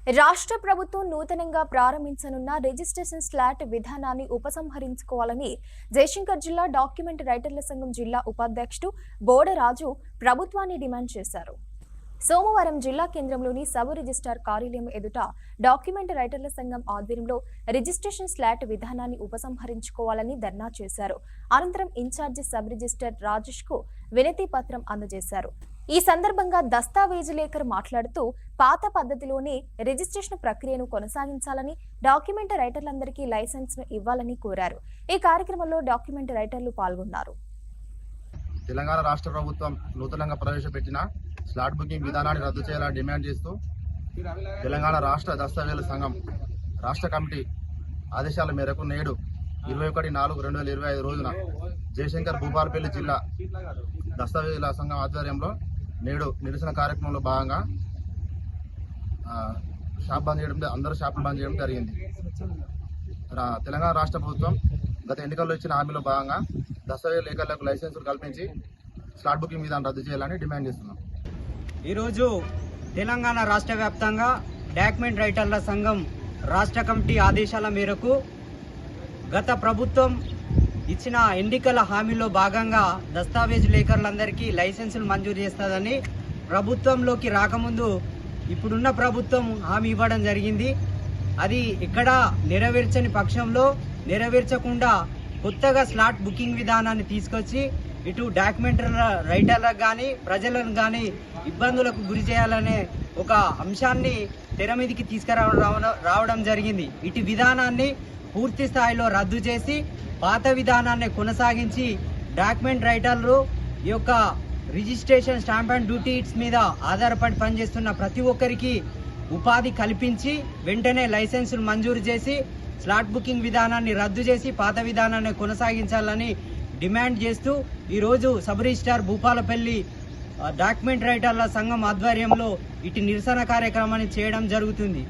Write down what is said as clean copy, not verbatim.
రాష్ట్ర ప్రభుత్వం నూతనంగా ప్రారంభించనున్న రిజిస్ట్రేషన్ స్లాట్ విధానాన్ని ఉపసంహరించుకోవాలని జయశంకర్ జిల్లా డాక్యుమెంట్ రైటర్ల సంఘం జిల్లా ఉపాధ్యక్షుడు బోడరాజు ప్రభుత్వాన్ని డిమాండ్ చేశారు. సోమవారం జిల్లా కేంద్రంలోని సబ్ రిజిస్ట్రార్ కార్యాలయం ఎదుట డాక్యుమెంట్ రైటర్ల సంఘం ఆధ్వర్యంలో రిజిస్ట్రేషన్ స్లాట్ విధానాన్ని ఉపసంహరించుకోవాలని ధర్నా చేశారు. అనంతరం ఇన్ఛార్జి సబ్ రిజిస్ట్రార్ రాజేష్ కు వినతి పత్రం అందజేశారు. ఈ సందర్భంగా దస్తావేజులేఖరు మాట్లాడుతూ పాత పద్ధతిలోనే రిజిస్ట్రేషన్ ప్రక్రియను కొనసాగించాలని, డాక్యుమెంట్ రైటర్లందరికీ లైసెన్స్ ను ఇవ్వాలని కోరారు. ఈ కార్యక్రమంలో డాక్యుమెంట్ రైటర్లు పాల్గొన్నారు. తెలంగాణ రాష్ట్ర ప్రభుత్వం నూతనంగా ప్రవేశపెట్టిన స్లాట్ బుకింగ్ విధానాన్ని రద్దు చేయాలని డిమాండ్ చేస్తూ తెలంగాణ రాష్ట్ర దస్తావేజుల సంఘం రాష్ట్ర కమిటీ ఆదేశాల మేరకు నేడు 21/4/2025 రోజున జయశంకర్ భూపాలపల్లి జిల్లా దస్తావేజుల సంఘం ఆధ్వర్యంలో నేడు నిరసన కార్యక్రమంలో భాగంగా షాప్ బంద్ చేయడం, అందరూ షాపులు బంద్ చేయడం జరిగింది. తెలంగాణ రాష్ట్ర ప్రభుత్వం గత ఎన్నికల్లో ఇచ్చిన హామీలో భాగంగా దస్తావేజు లేఖలకు లైసెన్సులు కల్పించి స్లాట్ బుకింగ్ విధానం రద్దు చేయాలని డిమాండ్ చేస్తున్నాం. ఈరోజు తెలంగాణ రాష్ట్ర వ్యాప్తంగా డాక్యుమెంట్ రైటర్ల సంఘం రాష్ట్ర కమిటీ ఆదేశాల మేరకు గత ప్రభుత్వం ఇచ్చిన ఎన్నికల హామీలో భాగంగా దస్తావేజు లేఖరులందరికీ లైసెన్సులు మంజూరు చేస్తుందని ప్రభుత్వంలోకి రాకముందు ఇప్పుడున్న ప్రభుత్వం హామీ ఇవ్వడం జరిగింది. అది ఎక్కడా నెరవేర్చని పక్షంలో నెరవేర్చకుండా కొత్తగా స్లాట్ బుకింగ్ విధానాన్ని తీసుకొచ్చి ఇటు డాక్యుమెంట్ రైటర్లకు కానీ ప్రజలను కానీ ఇబ్బందులకు గురి చేయాలనే ఒక అంశాన్ని తెర మీదికి తీసుకురావడం జరిగింది. ఇటు విధానాన్ని పూర్తి స్థాయిలో రద్దు చేసి పాత విధానాన్ని కొనసాగించి డాక్యుమెంట్ రైటర్లు ఈ యొక్క రిజిస్ట్రేషన్ స్టాంప్ అండ్ డ్యూటీస్ మీద ఆధారపడి పనిచేస్తున్న ప్రతి ఒక్కరికి ఉపాధి కల్పించి వెంటనే లైసెన్సులు మంజూరు చేసి స్లాట్ బుకింగ్ విధానాన్ని రద్దు చేసి పాత విధానాన్ని కొనసాగించాలని డిమాండ్ చేస్తూ ఈరోజు సబ్ రిజిస్ట్రార్ భూపాలపల్లి డాక్యుమెంట్ రైటర్ల సంఘం ఆధ్వర్యంలో ఇటు నిరసన కార్యక్రమాన్ని చేయడం జరుగుతుంది.